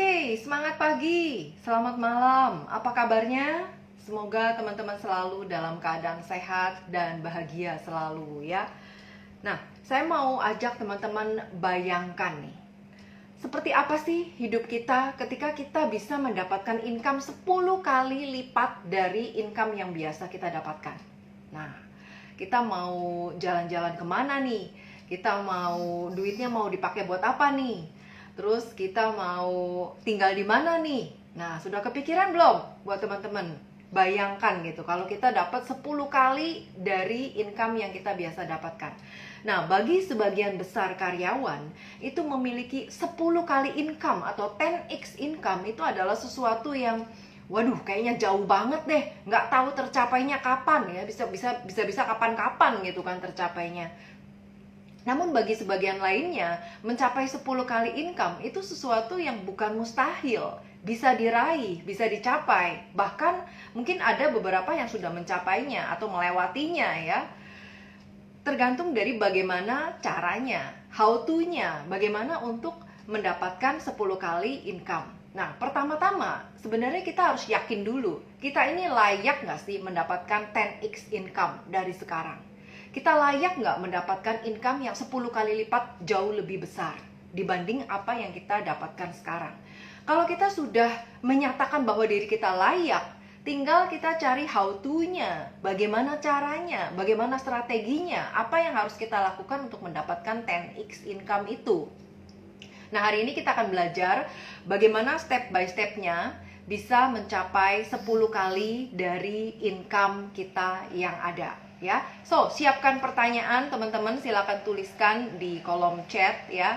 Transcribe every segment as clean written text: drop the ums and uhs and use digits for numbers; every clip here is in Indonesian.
Oke, semangat pagi, selamat malam, apa kabarnya? Semoga teman-teman selalu dalam keadaan sehat dan bahagia selalu ya. Nah, saya mau ajak teman-teman bayangkan nih, seperti apa sih hidup kita ketika kita bisa mendapatkan income 10 kali lipat dari income yang biasa kita dapatkan. Nah, kita mau jalan-jalan kemana nih? Kita mau duitnya mau dipakai buat apa nih? Terus kita mau tinggal di mana nih? Nah, sudah kepikiran belum buat teman-teman? Bayangkan gitu, kalau kita dapat 10 kali dari income yang kita biasa dapatkan. Nah, bagi sebagian besar karyawan, itu memiliki 10 kali income atau 10x income itu adalah sesuatu yang waduh, kayaknya jauh banget deh, nggak tahu tercapainya kapan ya, bisa kapan-kapan gitu kan tercapainya. Namun bagi sebagian lainnya, mencapai 10 kali income itu sesuatu yang bukan mustahil, bisa diraih, bisa dicapai. Bahkan mungkin ada beberapa yang sudah mencapainya atau melewatinya ya. Tergantung dari bagaimana caranya, how to-nya, bagaimana untuk mendapatkan 10 kali income. Nah, pertama-tama sebenarnya kita harus yakin dulu, kita ini layak nggak sih mendapatkan 10x income dari sekarang? Kita layak nggak mendapatkan income yang 10 kali lipat jauh lebih besar dibanding apa yang kita dapatkan sekarang? Kalau kita sudah menyatakan bahwa diri kita layak, tinggal kita cari how to-nya, bagaimana caranya, bagaimana strateginya, apa yang harus kita lakukan untuk mendapatkan 10x income itu. Nah, hari ini kita akan belajar bagaimana step by step-nya bisa mencapai 10 kali dari income kita yang ada ya. So, siapkan pertanyaan teman-teman, silakan tuliskan di kolom chat ya.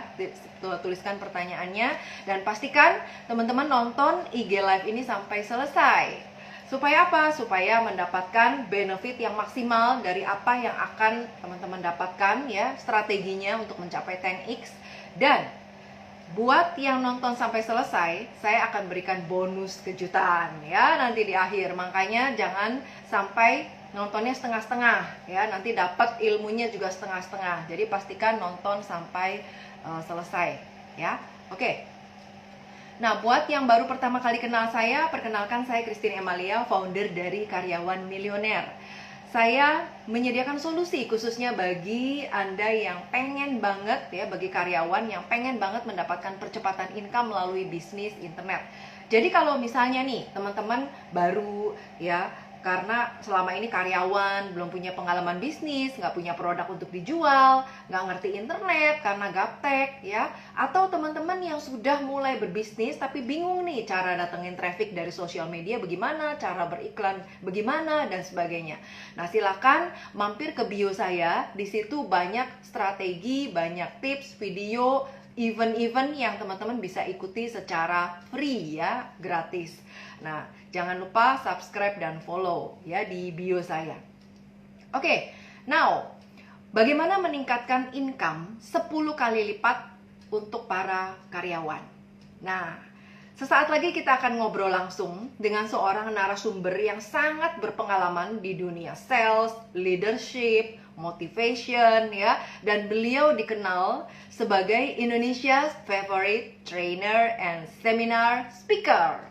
Tuliskan pertanyaannya dan pastikan teman-teman nonton IG live ini sampai selesai. Supaya apa? Supaya mendapatkan benefit yang maksimal dari apa yang akan teman-teman dapatkan ya, strateginya untuk mencapai 10x. Dan buat yang nonton sampai selesai, saya akan berikan bonus kejutan ya nanti di akhir. Makanya jangan sampai nontonnya setengah-setengah ya, nanti dapat ilmunya juga setengah-setengah. Jadi pastikan nonton sampai selesai ya. Oke. Nah, buat yang baru pertama kali kenal saya, perkenalkan saya Christine Emalia, founder dari Karyawan Milioner. Saya menyediakan solusi khususnya bagi Anda yang pengen banget ya, bagi karyawan yang pengen banget mendapatkan percepatan income melalui bisnis internet. Jadi kalau misalnya nih teman-teman baru ya, karena selama ini karyawan belum punya pengalaman bisnis, nggak punya produk untuk dijual, nggak ngerti internet karena gaptek ya, atau teman-teman yang sudah mulai berbisnis tapi bingung nih cara datengin traffic dari sosial media bagaimana, cara beriklan bagaimana dan sebagainya. Nah, silakan mampir ke bio saya, di situ banyak strategi, banyak tips, video, event-event yang teman-teman bisa ikuti secara free ya, gratis. Nah, jangan lupa subscribe dan follow ya di bio saya. Oke, now bagaimana meningkatkan income 10 kali lipat untuk para karyawan? Nah, sesaat lagi kita akan ngobrol langsung dengan seorang narasumber yang sangat berpengalaman di dunia sales, leadership, motivation ya, dan beliau dikenal sebagai Indonesia's favorite trainer and seminar speaker.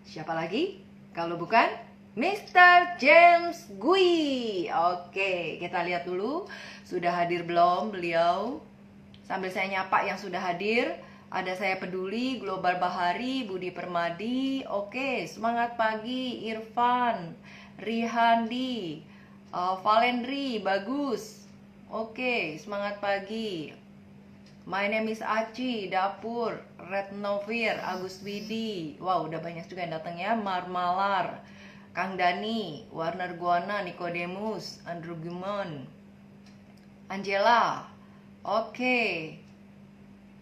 Siapa lagi? Kalau bukan Mr. James Gui. Oke, kita lihat dulu sudah hadir belum beliau. Sambil saya nyapa yang sudah hadir. Ada saya peduli, Global Bahari, Budi Permadi. Oke, semangat pagi Irfan, Rihandi, Valendri, bagus. Oke, semangat pagi. My name is Aci, Dapur, Retnovir, Agus Widi. Wow, udah banyak juga yang datang ya. Marmalar, Kang Dani, Warner Guana, Nikodemus, Andrew Gumon, Angela. Oke.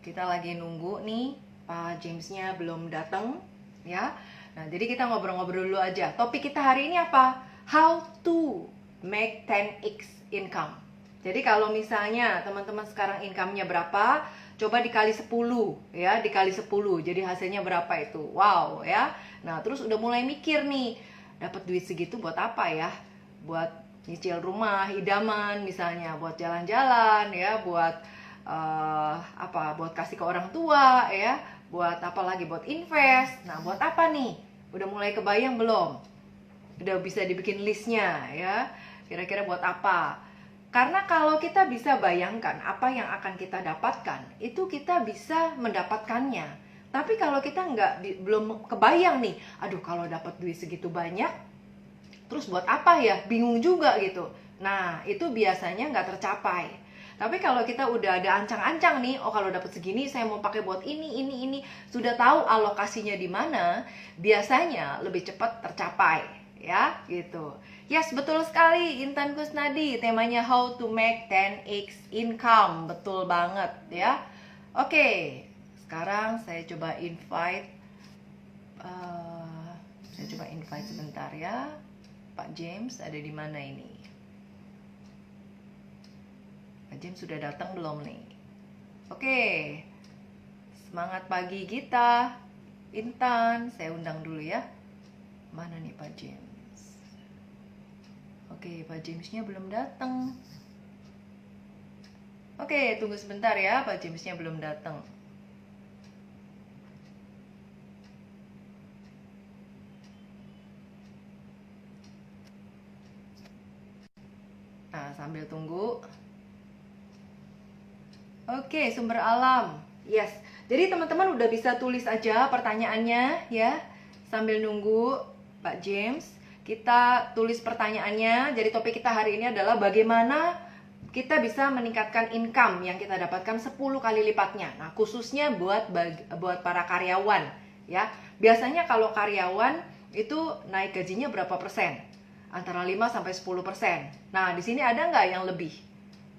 Kita lagi nunggu nih, Pak Jamesnya belum datang ya. Nah, jadi kita ngobrol-ngobrol dulu aja. Topik kita hari ini apa? How to make 10x income. Jadi kalau misalnya teman-teman sekarang income-nya berapa, coba dikali 10 ya, dikali 10. Jadi hasilnya berapa itu? Wow ya. Nah, terus udah mulai mikir nih, dapat duit segitu buat apa ya? Buat nyicil rumah, idaman misalnya, buat jalan-jalan ya, buat buat kasih ke orang tua ya, Buat apa lagi? Buat invest. Nah, buat apa nih? Udah mulai kebayang belum? Udah bisa dibikin listnya ya. Kira-kira buat apa? Karena kalau kita bisa bayangkan apa yang akan kita dapatkan, itu kita bisa mendapatkannya. Tapi kalau kita belum kebayang nih, aduh kalau dapat duit segitu banyak, terus buat apa ya? Bingung juga gitu. Nah, itu biasanya nggak tercapai. Tapi kalau kita udah ada ancang-ancang nih, oh kalau dapat segini saya mau pakai buat ini, sudah tahu alokasinya di mana, biasanya lebih cepat tercapai, ya gitu. Yes, betul sekali Intan Kusnadi, temanya how to make 10x income, betul banget ya. Oke, sekarang saya coba invite, sebentar ya. Pak James ada di mana ini? Pak James sudah datang belum nih? Oke, semangat pagi kita. Intan, saya undang dulu ya. Mana nih Pak James? Oke, Pak Jamesnya belum datang. Oke, tunggu sebentar ya, Pak Jamesnya belum datang. Nah, sambil tunggu. Oke, sumber alam. Yes. Jadi teman-teman udah bisa tulis aja pertanyaannya ya. Sambil nunggu Pak James, kita tulis pertanyaannya. Jadi topik kita hari ini adalah bagaimana kita bisa meningkatkan income yang kita dapatkan 10 kali lipatnya. Nah, khususnya buat para karyawan ya. Biasanya kalau karyawan itu naik gajinya berapa persen? Antara 5 sampai 10%. Nah, di sini ada nggak yang lebih?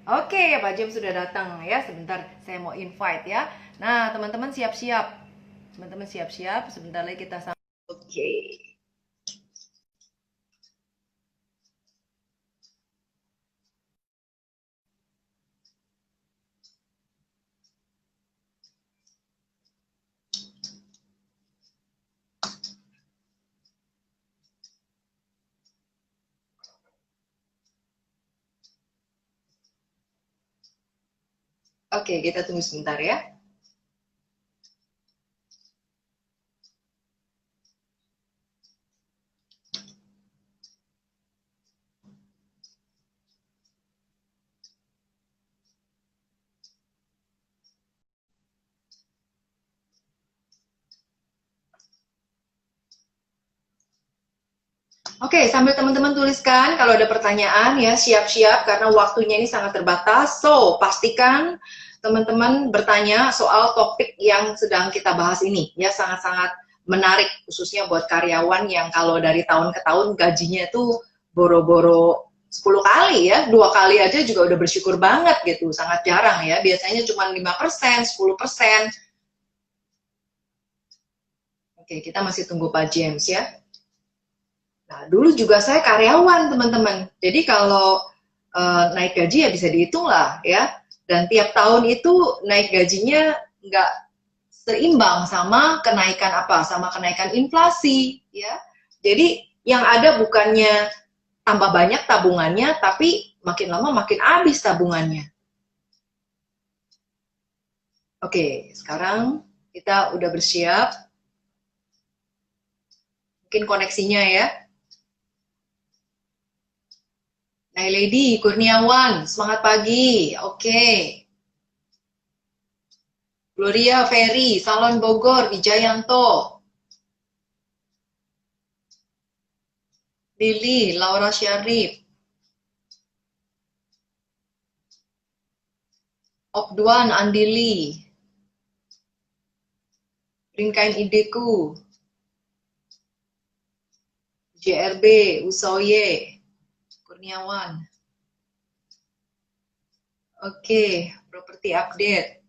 Oke, Pak James sudah datang ya. Sebentar saya mau invite ya. Nah, teman-teman siap-siap. Teman-teman siap-siap. Sebentar lagi kita sampai. Oke. Oke, kita tunggu sebentar ya. Oke, sambil teman-teman tuliskan kalau ada pertanyaan ya, siap-siap karena waktunya ini sangat terbatas. So, pastikan teman-teman bertanya soal topik yang sedang kita bahas ini ya, sangat-sangat menarik khususnya buat karyawan yang kalau dari tahun ke tahun gajinya itu boro-boro 10 kali ya, 2 kali aja juga udah bersyukur banget gitu, sangat jarang ya, biasanya cuma 5%, 10%. Oke, kita masih tunggu Pak James ya. Nah, dulu juga saya karyawan, teman-teman. Jadi kalau naik gaji ya bisa dihitung lah ya. Dan tiap tahun itu naik gajinya nggak seimbang sama kenaikan apa? Sama kenaikan inflasi ya. Jadi yang ada bukannya tambah banyak tabungannya, tapi makin lama makin habis tabungannya. Oke, sekarang kita udah bersiap. Mungkin koneksinya ya. Nah, Lady Kurniawan, semangat pagi. Oke. Gloria Ferry, Salon Bogor, Wijayanto. Lili, Laura Syarif. Okduan, Andili. Ringkain Ideku. JRB, Usoye. Kurniawan. Oke, property update.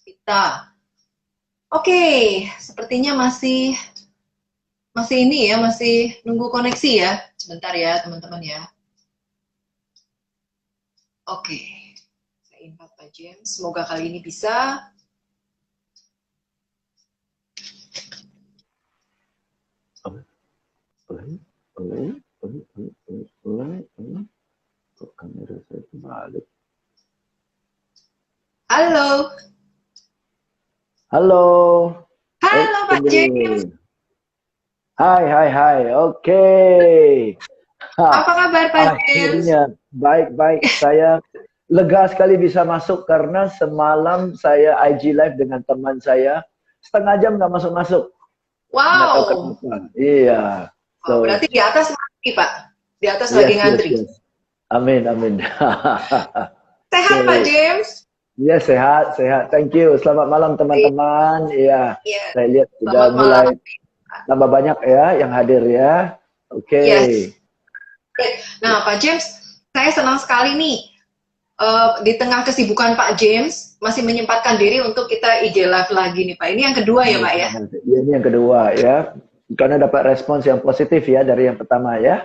Kita. Oke, sepertinya masih ini ya, masih nunggu koneksi ya. Sebentar ya, teman-teman ya. Oke. Saya invite Pak James. Semoga kali ini bisa. Kok kamera saya kebalik? Halo. Halo. Halo Pak James, Oke. Hai. Oke. apa kabar Pak James? Akhirnya baik. Saya lega sekali bisa masuk karena semalam saya IG live dengan teman saya setengah jam nggak masuk. Nggak tahu Wow, kenapa. Iya. oh, So berarti di atas lagi Pak, di atas lagi yes. ngantri. Amin. Sehat Pak Oke. James? Ya sehat. Thank you. Selamat malam teman-teman. Iya. Iya, Saya lihat sudah selamat malam. mulai tambah banyak ya yang hadir ya. Oke. Yes. Nah Pak James, saya senang sekali nih di tengah kesibukan Pak James masih menyempatkan diri untuk kita IG live lagi nih Pak. Ini yang kedua ya Pak ya? Ya, ini yang kedua ya. Karena dapat respons yang positif ya dari yang pertama ya.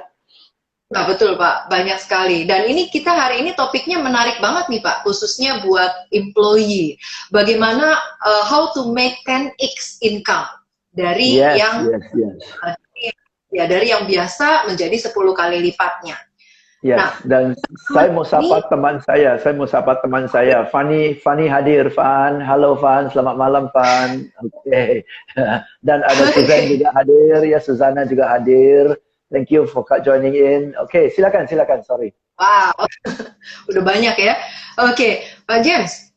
Nah, betul Pak, banyak sekali. Dan ini kita hari ini topiknya menarik banget nih Pak, khususnya buat employee. Bagaimana how to make 10x income dari Yes. dari yang biasa menjadi 10 kali lipatnya. Yes. Nah, Dan saya mau sapa teman saya. Fani hadir, Fan. Halo Fan, selamat malam Fan. Oke. Dan ada Suzanne juga hadir ya, Suzana juga hadir. Thank you for joining in. Oke, silakan. Sorry. wow, udah banyak ya. Oke, Pak James,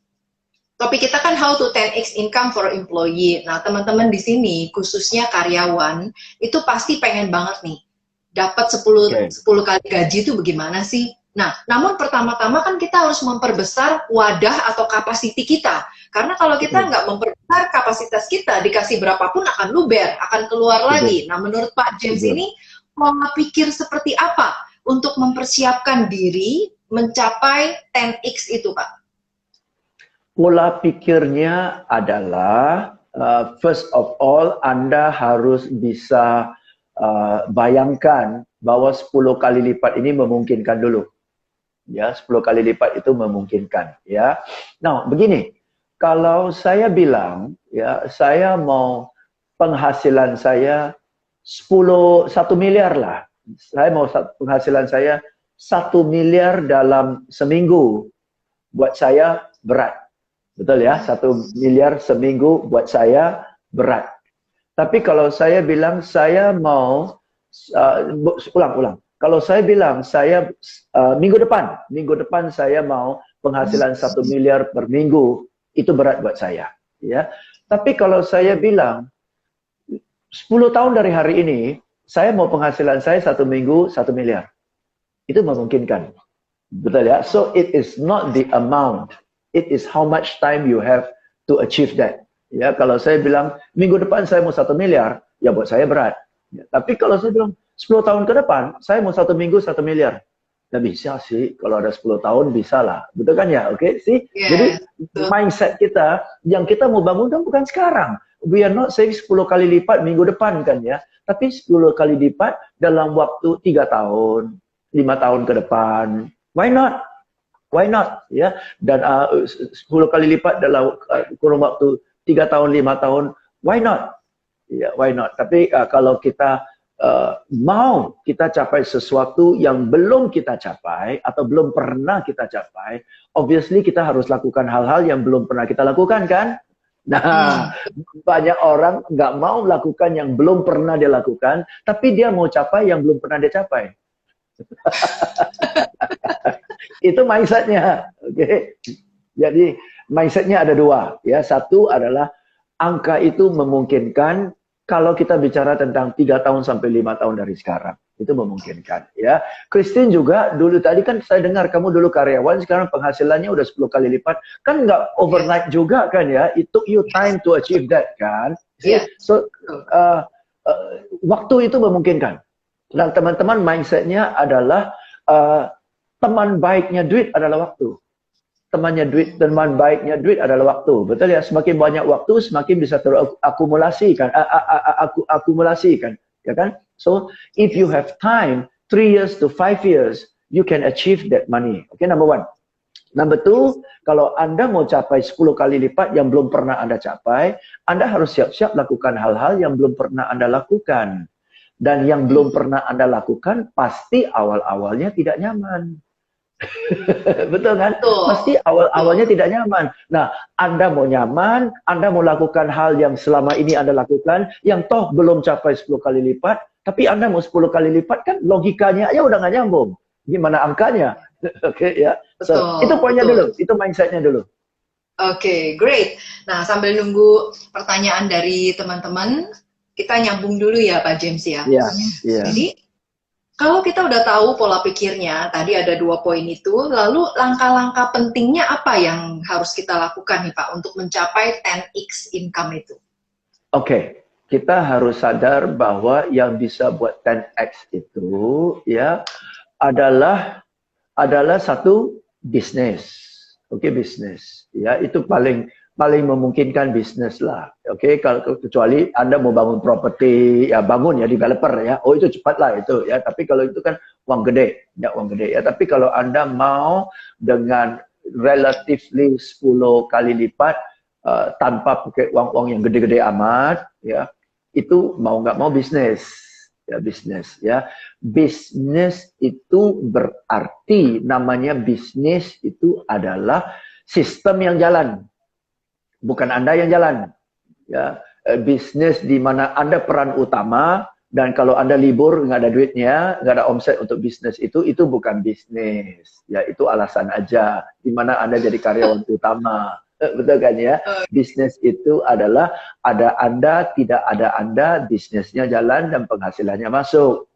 topik kita kan how to 10x income for employee. Nah, teman-teman di sini, khususnya karyawan, itu pasti pengen banget nih, dapat 10 kali gaji itu bagaimana sih? Nah, namun pertama-tama kan kita harus memperbesar wadah atau kapasiti kita. Karena kalau kita nggak memperbesar kapasitas kita, dikasih berapapun akan luber, akan keluar lagi. Nah, menurut Pak James ini, pola pikir seperti apa untuk mempersiapkan diri mencapai 10x itu, Pak? Pola pikirnya adalah first of all Anda harus bisa bayangkan bahwa 10 kali lipat ini memungkinkan dulu. Ya, 10 kali lipat itu memungkinkan, ya. Nah, begini. Kalau saya bilang, ya, saya mau penghasilan saya 1 miliar lah. Saya mau penghasilan saya 1 miliar dalam seminggu. Buat saya berat. Betul ya? 1 miliar seminggu buat saya berat. Tapi kalau saya bilang saya mau ulang. Kalau saya bilang saya minggu depan saya mau penghasilan 1 miliar per minggu, itu berat buat saya, ya. Tapi kalau saya bilang 10 tahun dari hari ini saya mau penghasilan saya 1 minggu 1 miliar, itu memungkinkan, betul ya. So it is not the amount, it is how much time you have to achieve that. Ya, kalau saya bilang minggu depan saya mau 1 miliar, ya buat saya berat. Ya, tapi kalau saya bilang 10 tahun ke depan saya mau 1 minggu 1 miliar, ya bisa sih. Kalau ada 10 tahun bisa lah, betul kan ya? Oke, sih. Jadi mindset kita yang kita mau bangun kan bukan sekarang. We are not saying 10 kali lipat minggu depan kan ya, tapi 10 kali lipat dalam waktu 3 tahun, 5 tahun ke depan. Why not? Ya. Dan 10 kali lipat dalam kurun waktu 3 tahun, 5 tahun. Why not? Ya, why not? Tapi kalau kita mau kita capai sesuatu yang belum kita capai atau belum pernah kita capai, obviously kita harus lakukan hal-hal yang belum pernah kita lakukan kan? Nah, banyak orang nggak mau melakukan yang belum pernah dia lakukan, tapi dia mau capai yang belum pernah dia capai. Itu mindsetnya, oke? Jadi mindsetnya ada dua, ya. Satu adalah angka itu memungkinkan kalau kita bicara tentang 3 tahun sampai 5 tahun dari sekarang. Itu memungkinkan, ya. Christine juga dulu tadi kan saya dengar kamu dulu karyawan, sekarang penghasilannya udah 10 kali lipat. Kan nggak overnight juga kan ya. It took you time to achieve that kan. So waktu itu memungkinkan. Dan teman-teman mindsetnya adalah teman baiknya duit adalah waktu. Teman baiknya duit adalah waktu. Betul ya? Semakin banyak waktu, semakin bisa terakumulasikan, akumulasikan, ya kan? So, if you have time, 3 years to 5 years, you can achieve that money. Okay, number one. Number two, kalau Anda mau capai 10 kali lipat yang belum pernah Anda capai, Anda harus siap-siap lakukan hal-hal yang belum pernah Anda lakukan. Dan yang belum pernah Anda lakukan, pasti awal-awalnya tidak nyaman. Betul kan? Betul. Pasti awal-awalnya tidak nyaman. Nah, Anda mau nyaman, Anda mau lakukan hal yang selama ini Anda lakukan, yang toh belum capai 10 kali lipat, tapi Anda mau 10 kali lipat kan logikanya aja udah nggak nyambung. Gimana angkanya? Oke, ya. So, Betul, itu poinnya betul. dulu, itu mindsetnya dulu. Oke, great. Nah, sambil nunggu pertanyaan dari teman-teman, kita nyambung dulu ya Pak James ya. Iya, iya. Jadi, kalau kita udah tahu pola pikirnya, tadi ada 2 poin itu, lalu langkah-langkah pentingnya apa yang harus kita lakukan nih Pak untuk mencapai 10x income itu? Oke, kita harus sadar bahwa yang bisa buat 10x itu ya adalah satu bisnis. Oke, bisnis. Ya, itu paling memungkinkan bisnis lah. Oke, kalau kecuali Anda mau bangun properti, ya bangun ya developer ya. Oh, itu cepat lah itu ya. Tapi kalau itu kan uang gede, ya uang gede ya. Tapi kalau Anda mau dengan relatively 10 kali lipat tanpa pakai uang-uang yang gede-gede amat ya, itu mau nggak mau bisnis. Ya, bisnis ya. Bisnis itu berarti namanya bisnis itu adalah sistem yang jalan, bukan Anda yang jalan. Ya, bisnis di mana Anda peran utama dan kalau Anda libur nggak ada duitnya, nggak ada omset untuk bisnis itu bukan bisnis. Ya, itu alasan aja. Di mana Anda jadi karyawan utama. Betul kan ya? Bisnis itu adalah ada Anda, tidak ada Anda, bisnisnya jalan dan penghasilannya masuk.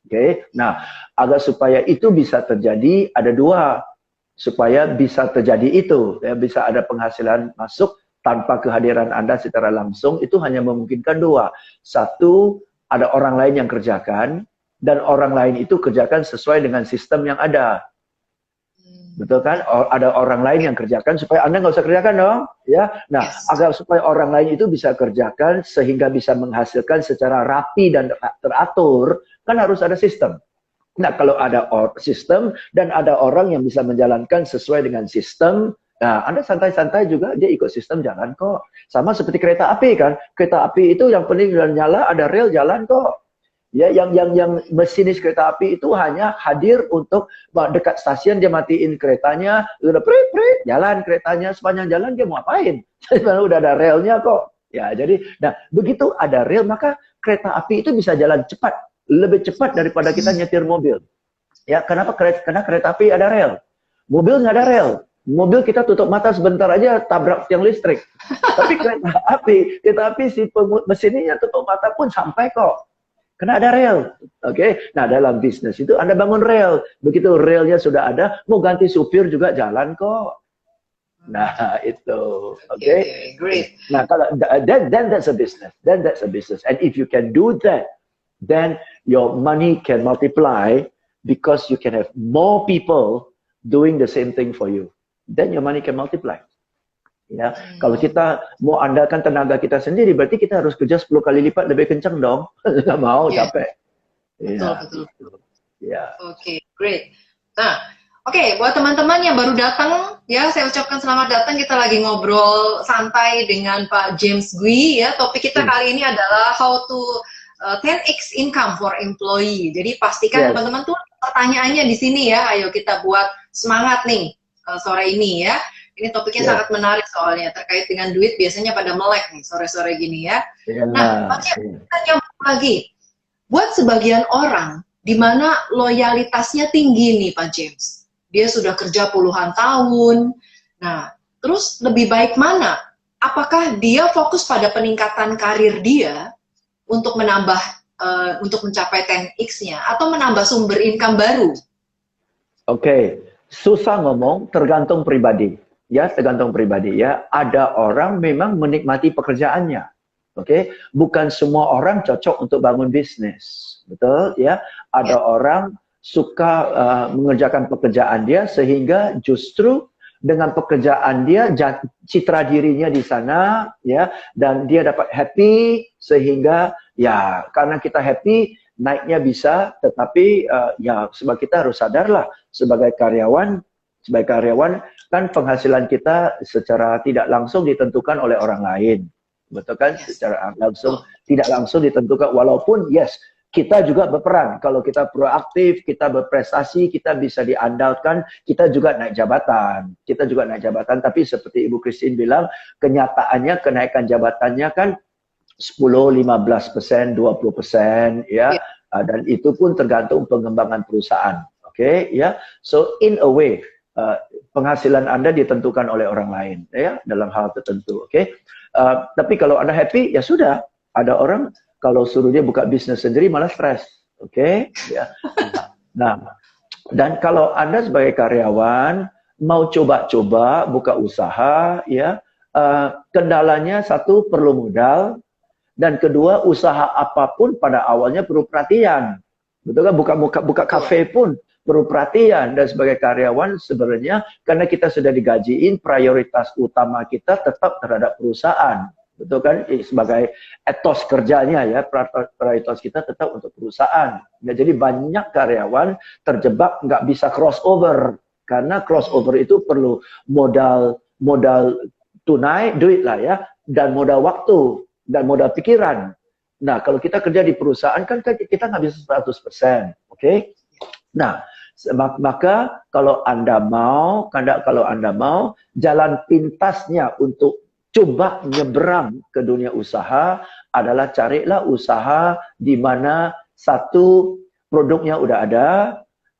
Oke, nah agar supaya itu bisa terjadi ada 2. Supaya bisa terjadi itu, ya, bisa ada penghasilan masuk tanpa kehadiran Anda secara langsung, itu hanya memungkinkan 2. Satu, ada orang lain yang kerjakan, dan orang lain itu kerjakan sesuai dengan sistem yang ada. Betul kan? Ada orang lain yang kerjakan supaya Anda nggak usah kerjakan dong, ya. Nah, agar supaya orang lain itu bisa kerjakan sehingga bisa menghasilkan secara rapi dan teratur, kan harus ada sistem. Nah, kalau ada sistem dan ada orang yang bisa menjalankan sesuai dengan sistem, nah, Anda santai-santai juga dia ikut sistem jalan kok. Sama seperti kereta api kan. Kereta api itu yang penting nyala, ada rel jalan kok. Ya, yang masinis kereta api itu hanya hadir untuk dekat stasiun dia matiin keretanya, udah prit jalan keretanya, sepanjang jalan dia mau apain? Udah ada relnya kok. Ya, jadi nah begitu ada rel maka kereta api itu bisa jalan cepat, lebih cepat daripada kita nyetir mobil. Ya, kenapa? Karena kereta api ada rel. Mobil nggak ada rel. Mobil kita tutup mata sebentar aja tabrak tiang listrik. Tapi kereta api si mesinnya tutup mata pun sampai kok. Karena ada rel, oke? Nah, dalam bisnis itu Anda bangun rel. Begitu relnya sudah ada, mau ganti supir juga jalan kok. Nah, itu, oke? Great. Nah, kalau then that's a business. Then that's a business. And if you can do that, then your money can multiply because you can have more people doing the same thing for you. Then your money can multiply. Ya, kalau kita mau andalkan tenaga kita sendiri, berarti kita harus kerja 10 kali lipat lebih kencang dong. Nggak mau, capek. Betul. Ya. Oke, great. Nah, oke, buat teman-teman yang baru datang, ya saya ucapkan selamat datang. Kita lagi ngobrol santai dengan Pak James Gui, ya. Topik kita kali ini adalah how to 10x income for employee. Jadi pastikan teman-teman tuh pertanyaannya di sini ya. Ayo kita buat semangat nih sore ini ya. Ini topiknya sangat menarik soalnya terkait dengan duit biasanya pada melek nih sore-sore gini ya. Nah, kita nyambung lagi. Buat sebagian orang di mana loyalitasnya tinggi nih Pak James. Dia sudah kerja puluhan tahun. Nah, terus lebih baik mana? Apakah dia fokus pada peningkatan karir dia untuk menambah untuk mencapai 10x-nya atau menambah sumber income baru? Oke, susah ngomong, tergantung pribadi. Ya, tergantung pribadi ya. Ada orang memang menikmati pekerjaannya. Oke, bukan semua orang cocok untuk bangun bisnis. Betul ya? Ada orang suka mengerjakan pekerjaan dia sehingga justru dengan pekerjaan dia citra dirinya di sana ya, dan dia dapat happy sehingga ya karena kita happy naiknya bisa, tetapi ya sebab kita harus sadarlah sebagai karyawan kan penghasilan kita secara tidak langsung ditentukan oleh orang lain. Betul kan? Secara langsung, tidak langsung ditentukan. Walaupun yes, kita juga berperan. Kalau kita proaktif, kita berprestasi, kita bisa diandalkan, kita juga naik jabatan. Kita juga naik jabatan, tapi seperti Ibu Christine bilang, kenyataannya kenaikan jabatannya kan 10, 15%, 20%, ya. Dan itu pun tergantung pengembangan perusahaan. Oke, ya. So in a way, penghasilan Anda ditentukan oleh orang lain, ya, dalam hal tertentu. Oke. Tapi kalau Anda happy, ya sudah. Ada orang kalau suruh dia buka bisnis sendiri malah stres, oke? Ya. Nah, dan kalau Anda sebagai karyawan mau coba-coba buka usaha, ya, kendalanya satu perlu modal, dan kedua usaha apapun pada awalnya perlu perhatian, betul kan? Buka kafe pun perlu perhatian, dan sebagai karyawan sebenarnya karena kita sudah digajiin, prioritas utama kita tetap terhadap perusahaan. Betul kan? Sebagai etos kerjanya ya, prioritas kita tetap untuk perusahaan. Ya, jadi banyak karyawan terjebak nggak bisa crossover. Karena crossover itu perlu modal tunai, duit lah ya, dan modal waktu, dan modal pikiran. Nah, kalau kita kerja di perusahaan kan kita nggak bisa 100%. Oke? Nah, maka kalau Anda mau, jalan pintasnya untuk coba nyebrang ke dunia usaha adalah carilah usaha di mana satu, produknya udah ada,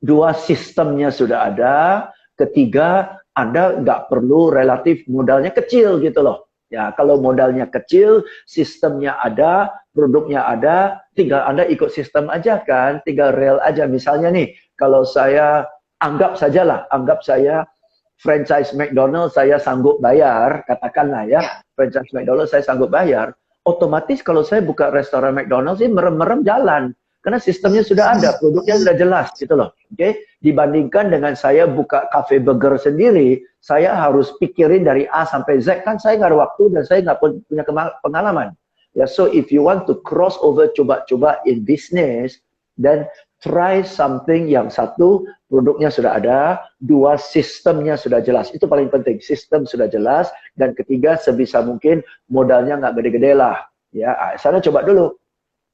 dua, sistemnya sudah ada, ketiga, Anda nggak perlu relatif modalnya kecil gitu loh. Ya, kalau modalnya kecil, sistemnya ada, produknya ada, tinggal Anda ikut sistem aja kan, tinggal rel aja. Misalnya nih, kalau saya anggap saya franchise McDonald's saya sanggup bayar, katakanlah ya, franchise McDonald's saya sanggup bayar, otomatis kalau saya buka restoran McDonald's ini merem-merem jalan. Karena sistemnya sudah ada, produknya sudah jelas gitu loh. Oke? Dibandingkan dengan saya buka cafe burger sendiri, saya harus pikirin dari A sampai Z, kan saya nggak ada waktu dan saya nggak punya pengalaman. Ya, so if you want to cross over, coba-coba in business, then try something yang satu, produknya sudah ada, dua, sistemnya sudah jelas. Itu paling penting, sistem sudah jelas, dan ketiga, sebisa mungkin modalnya nggak gede-gede lah. Ya, sana coba dulu.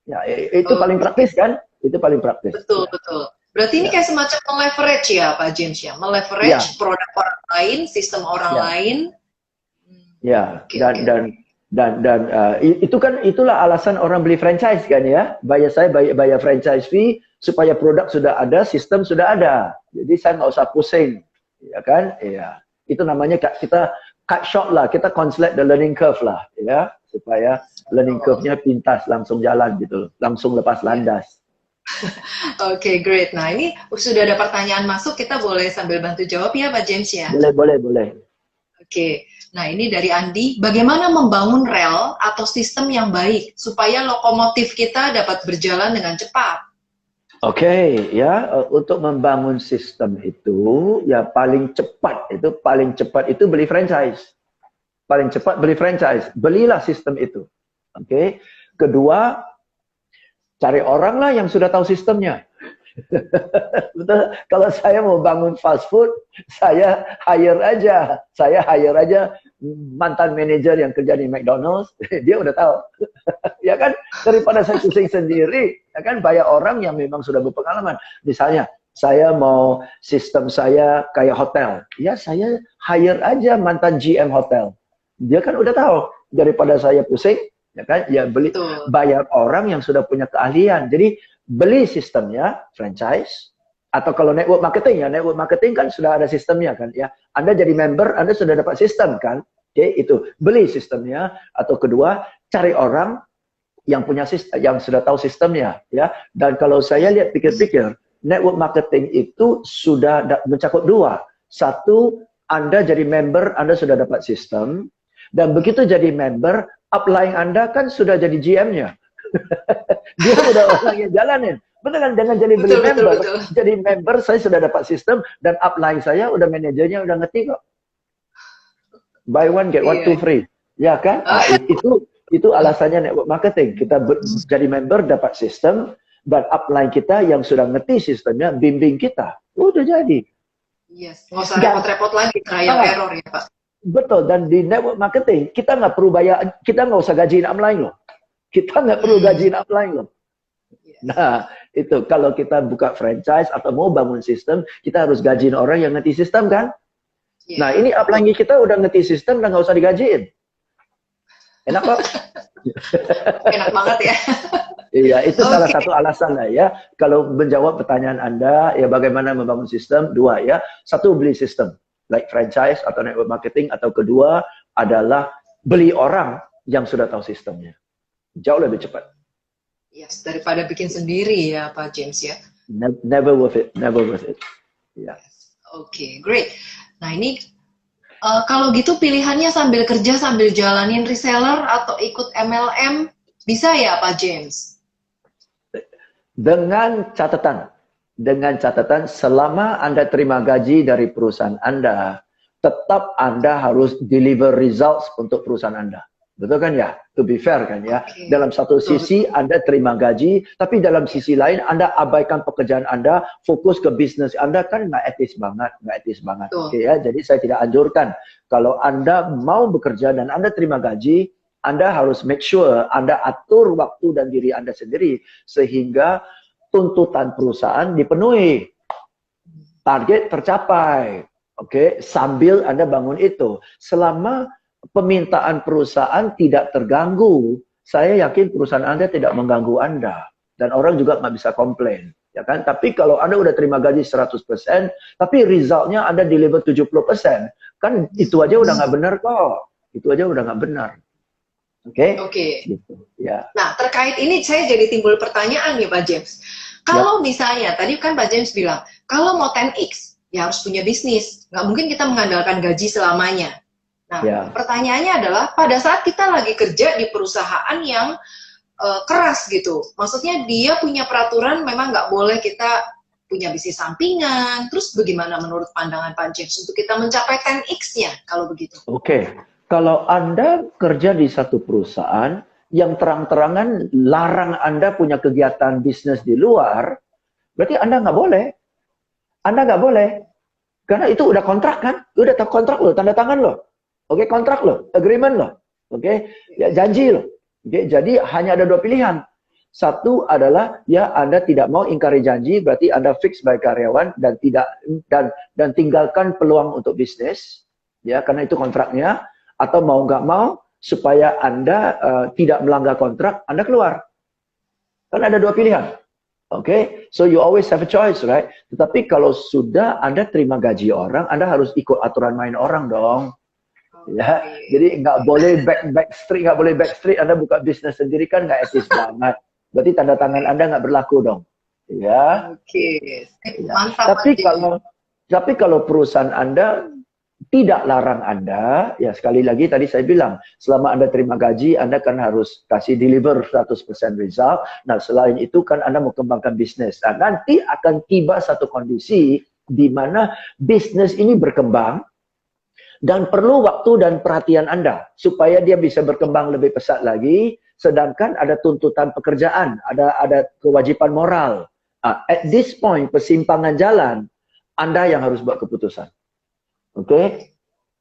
Ya, itu paling praktis kan? Itu paling praktis. Betul, betul. Berarti ini kayak semacam meleverage ya, Pak James ya? Meleverage produk orang lain, sistem orang lain. Ya, dan itu kan itulah alasan orang beli franchise kan ya. Bayar franchise fee supaya produk sudah ada, sistem sudah ada. Jadi saya nggak usah pusing, ya kan? Iya. Itu namanya kita cut short lah, kita consolidate the learning curve lah, ya, supaya learning curve-nya pintas, langsung jalan gitu, langsung lepas landas. Oke, great. Nah, ini sudah ada pertanyaan masuk, kita boleh sambil bantu jawab ya, Pak James ya? Boleh. Oke. Nah, ini dari Andi, bagaimana membangun rel atau sistem yang baik supaya lokomotif kita dapat berjalan dengan cepat? Oke, ya, untuk membangun sistem itu, ya paling cepat itu beli franchise. Paling cepat beli franchise, belilah sistem itu. Oke. Kedua, cari orang lah yang sudah tahu sistemnya. Betul. Kalau saya mau bangun fast food, saya hire aja mantan manajer yang kerja di McDonald's, dia udah tahu. Ya kan, daripada saya pusing sendiri, ya kan, bayar orang yang memang sudah berpengalaman. Misalnya, saya mau sistem saya kayak hotel, ya saya hire aja mantan GM hotel. Dia kan udah tahu, daripada saya pusing, ya kan, ya bayar orang yang sudah punya keahlian. Jadi beli sistemnya, franchise, atau kalau network marketing ya, network marketing kan sudah ada sistemnya kan ya. Anda jadi member, Anda sudah dapat sistem kan. Oke, itu beli sistemnya, atau kedua cari orang yang punya sistem, yang sudah tahu sistemnya ya. Dan kalau saya lihat pikir-pikir, network marketing itu sudah mencakup dua. Satu, Anda jadi member, Anda sudah dapat sistem, dan begitu jadi member, upline Anda kan sudah jadi GM-nya. Dia udah orang yang jalanin. Betul kan? Dengan jadi beli member. Jadi member, saya sudah dapat sistem, dan upline saya udah manajernya udah ngerti kok. Buy one get one two free. Ya kan? Itu alasannya network marketing. Kita jadi member dapat sistem, dan upline kita yang sudah ngerti sistemnya bimbing kita. Udah jadi. Yes. Nggak usah repot-repot lagi trial error ya Pak. Betul. Dan di network marketing kita nggak perlu bayar, kita nggak usah gajiin upline loh. Kita nggak perlu gajiin upline loh. Nah, itu kalau kita buka franchise atau mau bangun sistem, kita harus gajiin orang yang ngerti sistem kan? Ya, Nah, ini apalagi kita udah ngerti sistem, udah nggak usah digajiin. Enak kok. enak banget ya. Iya, itu salah Oke. satu alasan lah ya. Kalau menjawab pertanyaan Anda, ya bagaimana membangun sistem? Dua ya. Satu, beli sistem. Like franchise atau network marketing. Atau kedua adalah beli orang yang sudah tahu sistemnya. Jauh lebih cepat. Yes, daripada bikin sendiri ya Pak James ya. Never worth it. Never worth it. Ya. Oke, great. Nah ini kalau gitu pilihannya sambil kerja sambil jalanin reseller atau ikut MLM bisa ya Pak James? Dengan catatan selama Anda terima gaji dari perusahaan Anda, tetap Anda harus deliver results untuk perusahaan Anda. Betul kan ya? To be fair kan ya? Okay. Dalam satu sisi Anda terima gaji, tapi dalam sisi lain Anda abaikan pekerjaan Anda, fokus ke bisnis Anda, kan nggak etis banget. Okay, ya? Jadi saya tidak anjurkan. Kalau Anda mau bekerja dan Anda terima gaji, Anda harus make sure Anda atur waktu dan diri Anda sendiri sehingga tuntutan perusahaan dipenuhi. Target tercapai. Oke, sambil Anda bangun itu. Selama permintaan perusahaan tidak terganggu, saya yakin perusahaan Anda tidak mengganggu Anda. Dan orang juga nggak bisa komplain. Ya kan? Tapi kalau Anda udah terima gaji 100%, tapi resultnya Anda deliver 70%, kan itu aja udah nggak benar kok. Itu aja udah nggak benar. Oke? Gitu. Ya. Nah, terkait ini saya jadi timbul pertanyaan nih Pak James. Kalau misalnya, tadi kan Pak James bilang, kalau mau 10x, ya harus punya bisnis. Nggak mungkin kita mengandalkan gaji selamanya. Nah, pertanyaannya adalah, pada saat kita lagi kerja di perusahaan yang keras gitu, maksudnya dia punya peraturan memang nggak boleh kita punya bisnis sampingan, terus bagaimana menurut pandangan Pak James untuk kita mencapai 10x-nya kalau begitu? Oke. Kalau Anda kerja di satu perusahaan yang terang-terangan larang Anda punya kegiatan bisnis di luar, berarti Anda nggak boleh. Anda nggak boleh. Karena itu udah kontrak kan? Udah kontrak loh, tanda tangan loh. Oke, kontrak loh, agreement loh. Oke, ya, janji loh. Oke, jadi hanya ada dua pilihan. Satu adalah ya Anda tidak mau ingkari janji, berarti Anda fix sebagai karyawan dan tidak dan tinggalkan peluang untuk bisnis, ya karena itu kontraknya. Atau mau nggak mau supaya Anda tidak melanggar kontrak, Anda keluar. Kan ada dua pilihan. Oke, so you always have a choice, right? Tetapi kalau sudah Anda terima gaji orang, Anda harus ikut aturan main orang dong. Ya, jadi nggak boleh backstreet, Anda buka bisnis sendiri kan nggak etis banget. Berarti tanda tangan Anda nggak berlaku dong. Ya. Oke, Ya. mantap. Tapi kalau perusahaan Anda tidak larang Anda, ya sekali lagi tadi saya bilang, selama Anda terima gaji, Anda kan harus kasih deliver 100% result. Nah, selain itu kan Anda mau kembangkan bisnis. Nah, nanti akan tiba satu kondisi di mana bisnis ini berkembang dan perlu waktu dan perhatian Anda supaya dia bisa berkembang lebih pesat lagi, sedangkan ada tuntutan pekerjaan, ada kewajiban moral. At this point, persimpangan jalan, Anda yang harus buat keputusan. Okay,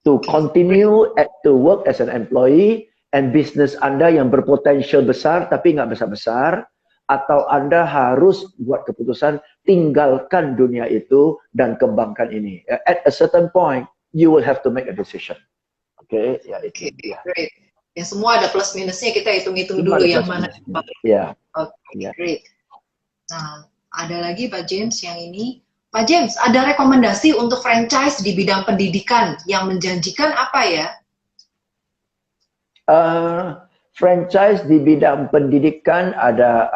to continue to work as an employee and business Anda yang berpotensial besar tapi nggak besar-besar, atau Anda harus buat keputusan tinggalkan dunia itu dan kembangkan ini. At a certain point, you will have to make a decision. Okay, ya itu. Great. Ya semua ada plus minusnya, kita hitung-hitung dulu yang mana. Ya. Great. Nah, ada lagi Pak James yang ini. Pak James, ada rekomendasi untuk franchise di bidang pendidikan yang menjanjikan apa ya? Franchise di bidang pendidikan ada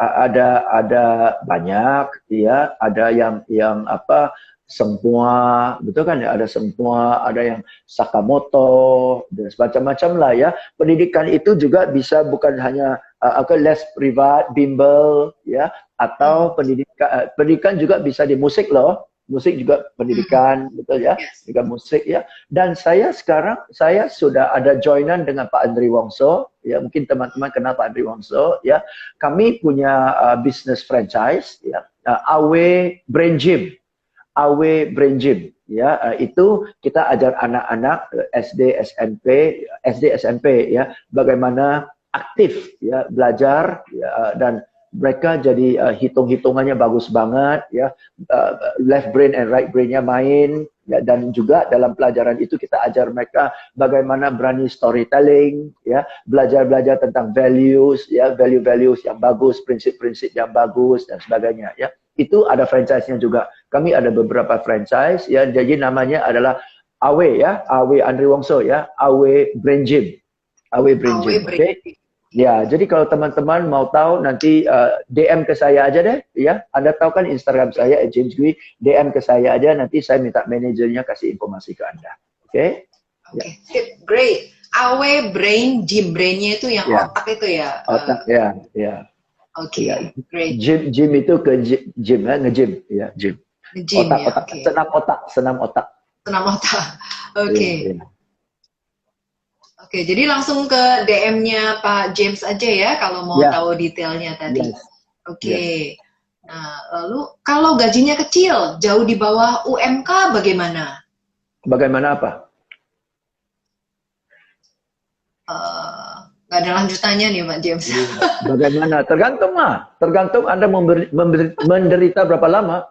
banyak, ya. Ada yang apa semua, betul kan ya? Ada semua, ada yang Sakamoto, dan macam-macam lah ya. Pendidikan itu juga bisa bukan hanya les privat, bimbel, ya. Atau pendidikan juga bisa di musik loh. Musik juga pendidikan, betul ya, juga musik ya. Dan saya sudah ada joinan dengan Pak Andri Wongso, ya mungkin teman-teman kenal Pak Andri Wongso, ya. Kami punya business franchise, ya, AW Brain Gym, ya. Itu kita ajar anak-anak SD, SMP, ya, bagaimana aktif, ya, belajar, ya, dan mereka jadi hitung-hitungannya bagus banget, ya, left brain and right brainnya main, ya, dan juga dalam pelajaran itu kita ajar mereka bagaimana berani storytelling, ya, belajar tentang values, ya, value-values yang bagus, prinsip-prinsip yang bagus dan sebagainya, ya. Itu ada franchise-nya juga. Kami ada beberapa franchise, ya, jadi namanya adalah AWE, ya, AWE Andri Wongso, ya, AWE Brain Gym. AWE Brain Gym, oke? Okay? Ya, jadi kalau teman-teman mau tahu nanti DM ke saya aja deh, ya. Anda tahu kan Instagram saya @jamesgui, DM ke saya aja, nanti saya minta manajernya kasih informasi ke Anda. Oke? Okay? Oke, great. AWE Brain Gym, brainnya itu yang otak itu ya? Otak, ya, ya. Oke, great. Gym itu ke gym, ya, nge-gym, ya, gym. Nge-gym, otak, ya, senam otak. Senam otak, oke. Ya. Oke, jadi langsung ke DM-nya Pak James aja ya, kalau mau tahu detailnya tadi. Yes. Oke. Nah, lalu kalau gajinya kecil, jauh di bawah UMK bagaimana? Bagaimana apa? Nggak ada lanjutannya nih Pak James. Bagaimana? Tergantung lah. Tergantung Anda menderita berapa lama.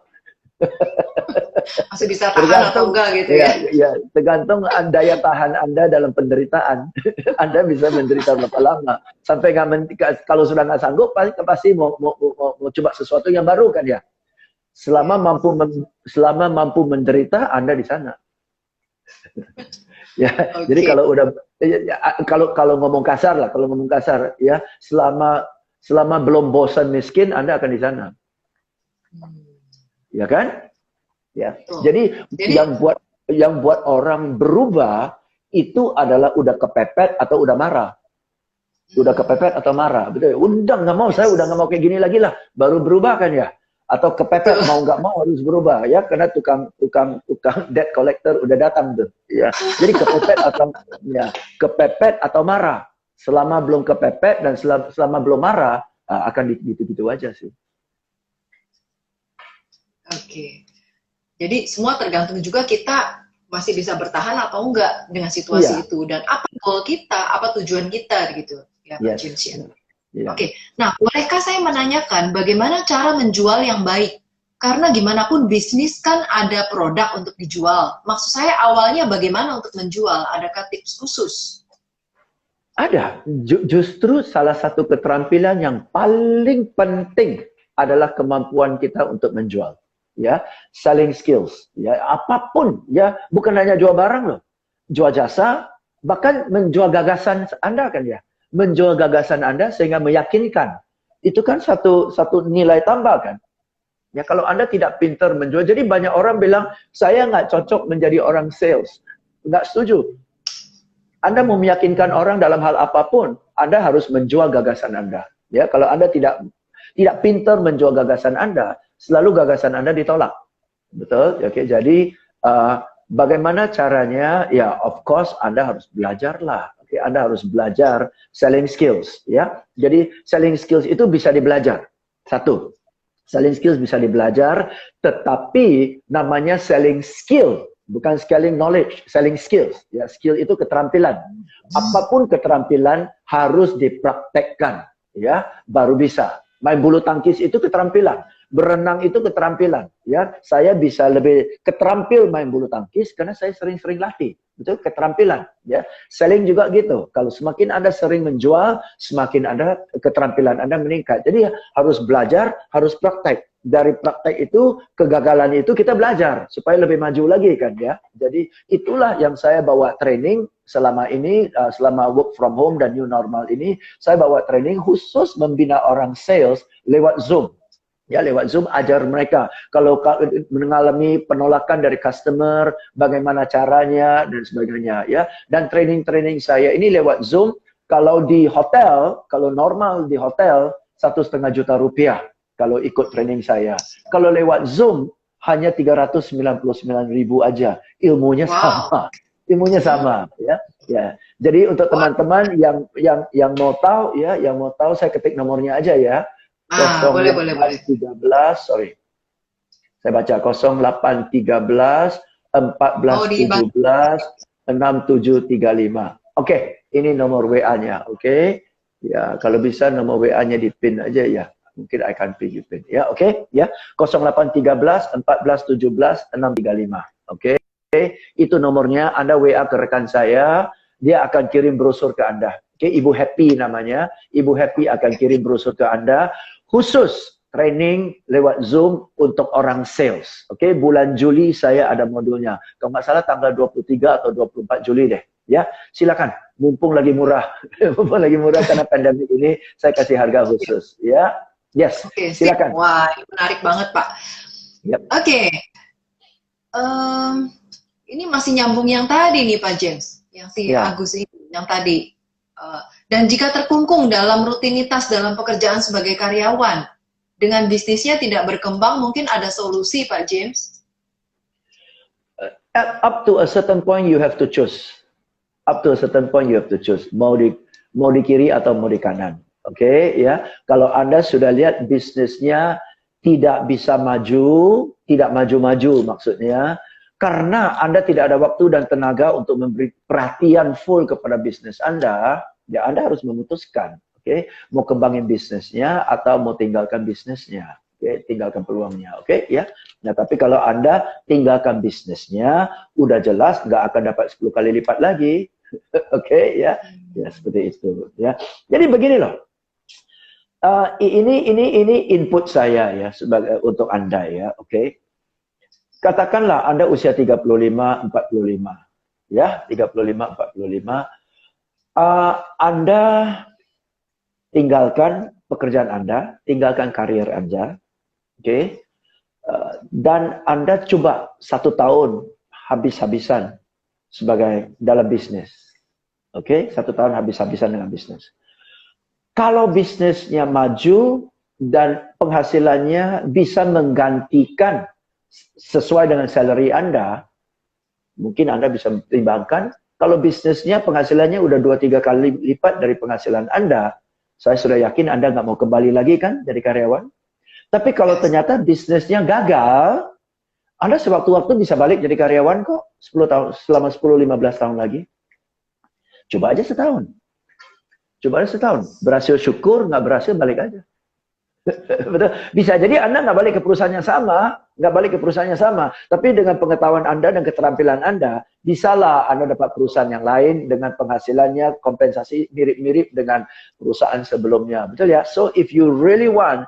Masih bisa tahan atau enggak gitu ya? Ya, tergantung daya tahan Anda dalam penderitaan. Anda bisa menderita berapa lama. Sampai kalau sudah nggak sanggup, pasti mau coba sesuatu yang baru kan ya. Selama mampu menderita, Anda di sana. Ya, okay. Jadi kalau udah kalau ngomong kasar lah, ya, selama belum bosan miskin, Anda akan di sana. Ya kan? Ya. Jadi yang buat orang berubah itu adalah udah kepepet atau udah marah. Udah kepepet atau marah, betul. Udah nggak mau, saya udah nggak mau kayak gini lagi lah, baru berubah kan ya? Atau kepepet mau nggak mau harus berubah ya, karena tukang debt collector udah datang tuh, ya. Jadi kepepet atau marah. Selama belum kepepet dan selama belum marah, akan gitu-gitu aja sih. Oke. Jadi semua tergantung juga kita masih bisa bertahan atau enggak dengan situasi itu, dan apa goal kita, apa tujuan kita gitu ya, Pak James ya. Oke. Nah, bolehkah saya menanyakan bagaimana cara menjual yang baik? Karena gimana pun bisnis kan ada produk untuk dijual. Maksud saya awalnya bagaimana untuk menjual? Adakah tips khusus? Ada. Justru salah satu keterampilan yang paling penting adalah kemampuan kita untuk menjual. Ya, selling skills, ya, apapun, ya, bukan hanya jual barang loh, jual jasa, bahkan menjual gagasan Anda kan ya, menjual gagasan Anda sehingga meyakinkan, itu kan satu nilai tambah kan, ya. Kalau Anda tidak pintar menjual, jadi banyak orang bilang saya nggak cocok menjadi orang sales, nggak setuju. Anda mau meyakinkan orang dalam hal apapun, Anda harus menjual gagasan Anda, ya. Kalau Anda tidak pintar menjual gagasan Anda, selalu gagasan Anda ditolak. Betul? Oke, jadi bagaimana caranya? Ya, of course Anda harus belajar lah. Oke, Anda harus belajar selling skills, ya. Jadi selling skills itu bisa dibelajar. Satu, selling skills bisa dibelajar, tetapi namanya selling skill, bukan selling knowledge, selling skills. Ya, skill itu keterampilan. Apapun keterampilan harus dipraktekkan, ya, baru bisa. Main bulu tangkis itu keterampilan. Berenang itu keterampilan, ya. Saya bisa lebih keterampil main bulu tangkis karena saya sering-sering latih. Betul, keterampilan, ya. Selling juga gitu. Kalau semakin Anda sering menjual, semakin keterampilan Anda meningkat. Jadi harus belajar, harus praktek. Dari praktek itu, kegagalan itu kita belajar supaya lebih maju lagi kan ya. Jadi itulah yang saya bawa training selama ini, selama work from home dan new normal ini, saya bawa training khusus membina orang sales lewat Zoom. Ya, lewat Zoom ajar mereka kalau mengalami penolakan dari customer, bagaimana caranya dan sebagainya, ya. Dan training-training saya ini lewat Zoom. Kalau di hotel, kalau normal di hotel 1,5 juta rupiah kalau ikut training saya. Kalau lewat Zoom hanya 399.000 aja. Ilmunya sama. Ilmunya sama, ya. Ya. Jadi untuk teman-teman yang mau tahu, ya, yang mau tahu, saya ketik nomornya aja ya. Boleh. 13, sorry. Saya baca 0813 1417 6735. Oke, ini nomor WA-nya, oke? Ya, kalau bisa nomor WA-nya di pin aja ya. Mungkin I can't pick you pin. Ya, oke, ya. 0813 14 17 635. Oke. Itu nomornya, Anda WA ke rekan saya, dia akan kirim brosur ke Anda. Oke, Ibu Happy namanya. Ibu Happy akan kirim brosur ke Anda khusus training lewat Zoom untuk orang sales. Oke, bulan Juli saya ada modulnya. Kalau nggak salah tanggal 23 atau 24 Juli deh. Ya, silakan. Mumpung lagi murah. Mumpung lagi murah karena pandemi ini, saya kasih harga khusus. Ya, yes, Oke, silakan. wah, menarik banget Pak. Yep. Oke, ini masih nyambung yang tadi nih Pak James, yang si Agus ini, yang tadi. Dan jika terkungkung dalam rutinitas dalam pekerjaan sebagai karyawan, dengan bisnisnya tidak berkembang, mungkin ada solusi Pak James? Up to a certain point you have to choose. Up to a certain point you have to choose. Mau di kiri atau mau di kanan. Oke, ya. Kalau Anda sudah lihat bisnisnya tidak bisa maju, tidak maju-maju maksudnya, karena Anda tidak ada waktu dan tenaga untuk memberi perhatian full kepada bisnis Anda, ya Anda harus memutuskan. Oke, mau kembangin bisnisnya atau mau tinggalkan bisnisnya. Oke, tinggalkan peluangnya. Oke, ya. Nah, tapi kalau Anda tinggalkan bisnisnya, udah jelas nggak akan dapat 10 kali lipat lagi. Oke, ya. Ya, seperti itu, ya. Jadi begini loh. Ini input saya ya sebagai untuk Anda ya, oke. Katakanlah Anda usia 35, 45. Ya, 35, 45. Anda tinggalkan pekerjaan Anda, tinggalkan karir Anda, oke, dan Anda coba 1 tahun habis-habisan sebagai dalam bisnis, oke, 1 tahun habis-habisan dengan bisnis. Kalau bisnisnya maju dan penghasilannya bisa menggantikan sesuai dengan salary Anda, mungkin Anda bisa pertimbangkan. Kalau bisnisnya penghasilannya udah 2-3 kali lipat dari penghasilan Anda, saya sudah yakin Anda nggak mau kembali lagi kan jadi karyawan. Tapi kalau ternyata bisnisnya gagal, Anda sewaktu-waktu bisa balik jadi karyawan kok 10 tahun, selama 10-15 tahun lagi. Coba aja setahun. Coba aja setahun. Berhasil syukur, nggak berhasil balik aja. Betul. Bisa jadi Anda nggak balik ke perusahaan yang sama, nggak balik ke perusahaan yang sama. Tapi dengan pengetahuan Anda dan keterampilan Anda, bisalah Anda dapat perusahaan yang lain dengan penghasilannya kompensasi mirip-mirip dengan perusahaan sebelumnya. Betul ya? So if you really want,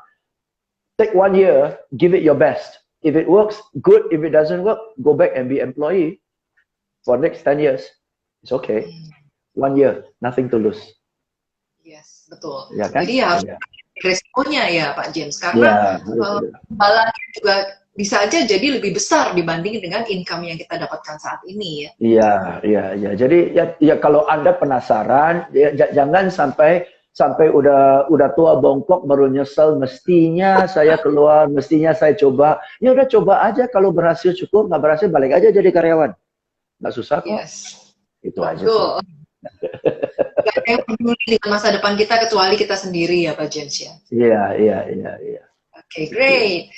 take 1 year, give it your best. If it works, good. If it doesn't work, go back and be employee for next 10 years. It's okay. 1 year, nothing to lose. Yes, betul. Ya kan? Jadi ya harus resikonya ya Pak James, karena balanya juga bisa aja jadi lebih besar dibanding dengan income yang kita dapatkan saat ini ya. Iya. Jadi ya kalau Anda penasaran, ya, jangan sampai udah tua bongkok baru nyesel, mestinya saya keluar, mestinya saya coba. Ya udah coba aja, kalau berhasil syukur, nggak berhasil balik aja jadi karyawan. Nggak susah kok. Yes. Itu aja sih. Gak ada yang peduli dengan masa depan kita kecuali kita sendiri ya Pak James ya. Iya. Oke, great.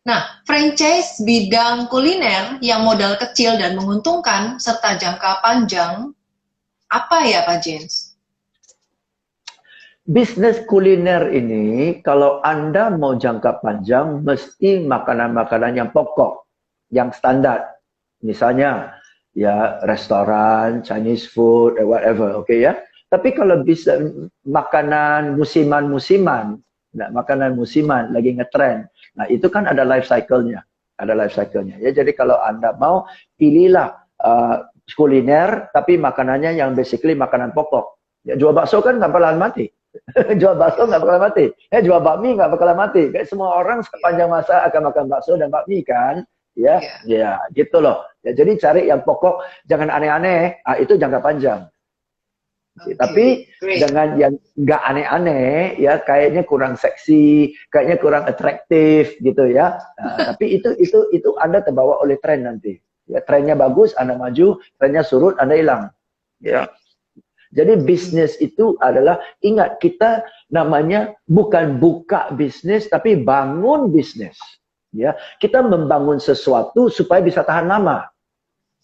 Nah, franchise bidang kuliner yang modal kecil dan menguntungkan serta jangka panjang, apa ya Pak James? Bisnis kuliner ini, kalau Anda mau jangka panjang, mesti makanan-makanan yang pokok, yang standar. Misalnya, ya restoran, Chinese food, whatever, oke ya. Tapi kalau bisa makanan musiman-musiman, nah, makanan musiman lagi ngetrend, nah itu kan ada life cycle-nya, Ya, jadi kalau Anda mau, pilihlah kuliner, tapi makanannya yang basically makanan pokok. Ya, jual bakso kan nggak bakalan mati. Jual bakso nggak bakalan mati. Jual bakmi nggak bakalan mati. Kayak semua orang sepanjang masa akan makan bakso dan bakmi kan. Ya, gitu loh. Ya, jadi cari yang pokok, jangan aneh-aneh. Itu jangka panjang. Tapi dengan yang nggak aneh-aneh, ya kayaknya kurang seksi, kayaknya kurang atraktif gitu ya. Tapi itu Anda terbawa oleh tren nanti. Ya, trennya bagus, Anda maju, trennya surut, Anda hilang. Ya. Jadi bisnis itu adalah, ingat, kita namanya bukan buka bisnis, tapi bangun bisnis. Ya, kita membangun sesuatu supaya bisa tahan lama.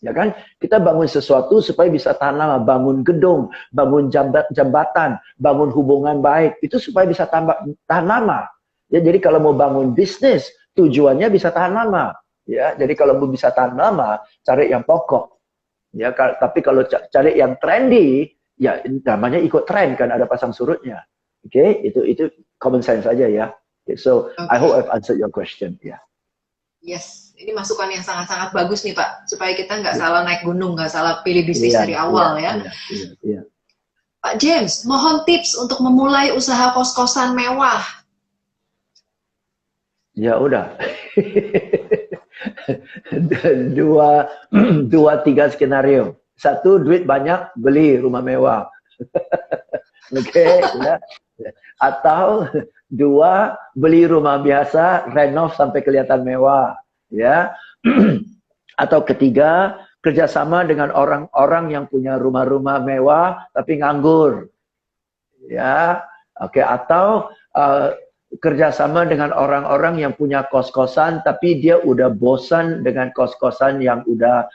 Ya kan? Kita bangun sesuatu supaya bisa tahan lama, bangun gedung, bangun jambatan, bangun hubungan baik, itu supaya bisa tahan lama. Ya, jadi kalau mau bangun bisnis, tujuannya bisa tahan lama. Ya, jadi kalau mau bisa tahan lama, cari yang pokok. Ya, tapi kalau cari yang trendy, ya namanya ikut tren kan, ada pasang surutnya. Oke, itu common sense aja ya. Okay, so I hope I've answered your question. Ya. Yes, ini masukan yang sangat-sangat bagus nih Pak, supaya kita nggak salah naik gunung, nggak salah pilih bisnis dari awal ya. Iya. Pak James, mohon tips untuk memulai usaha kos-kosan mewah. Ya udah. dua tiga skenario. Satu, duit banyak, beli rumah mewah. Oke, ya. Atau dua, beli rumah biasa, renov sampai kelihatan mewah, ya. Atau ketiga, kerjasama dengan orang-orang yang punya rumah-rumah mewah tapi nganggur, ya. Oke, atau kerjasama dengan orang-orang yang punya kos-kosan tapi dia udah bosan dengan kos-kosan yang udah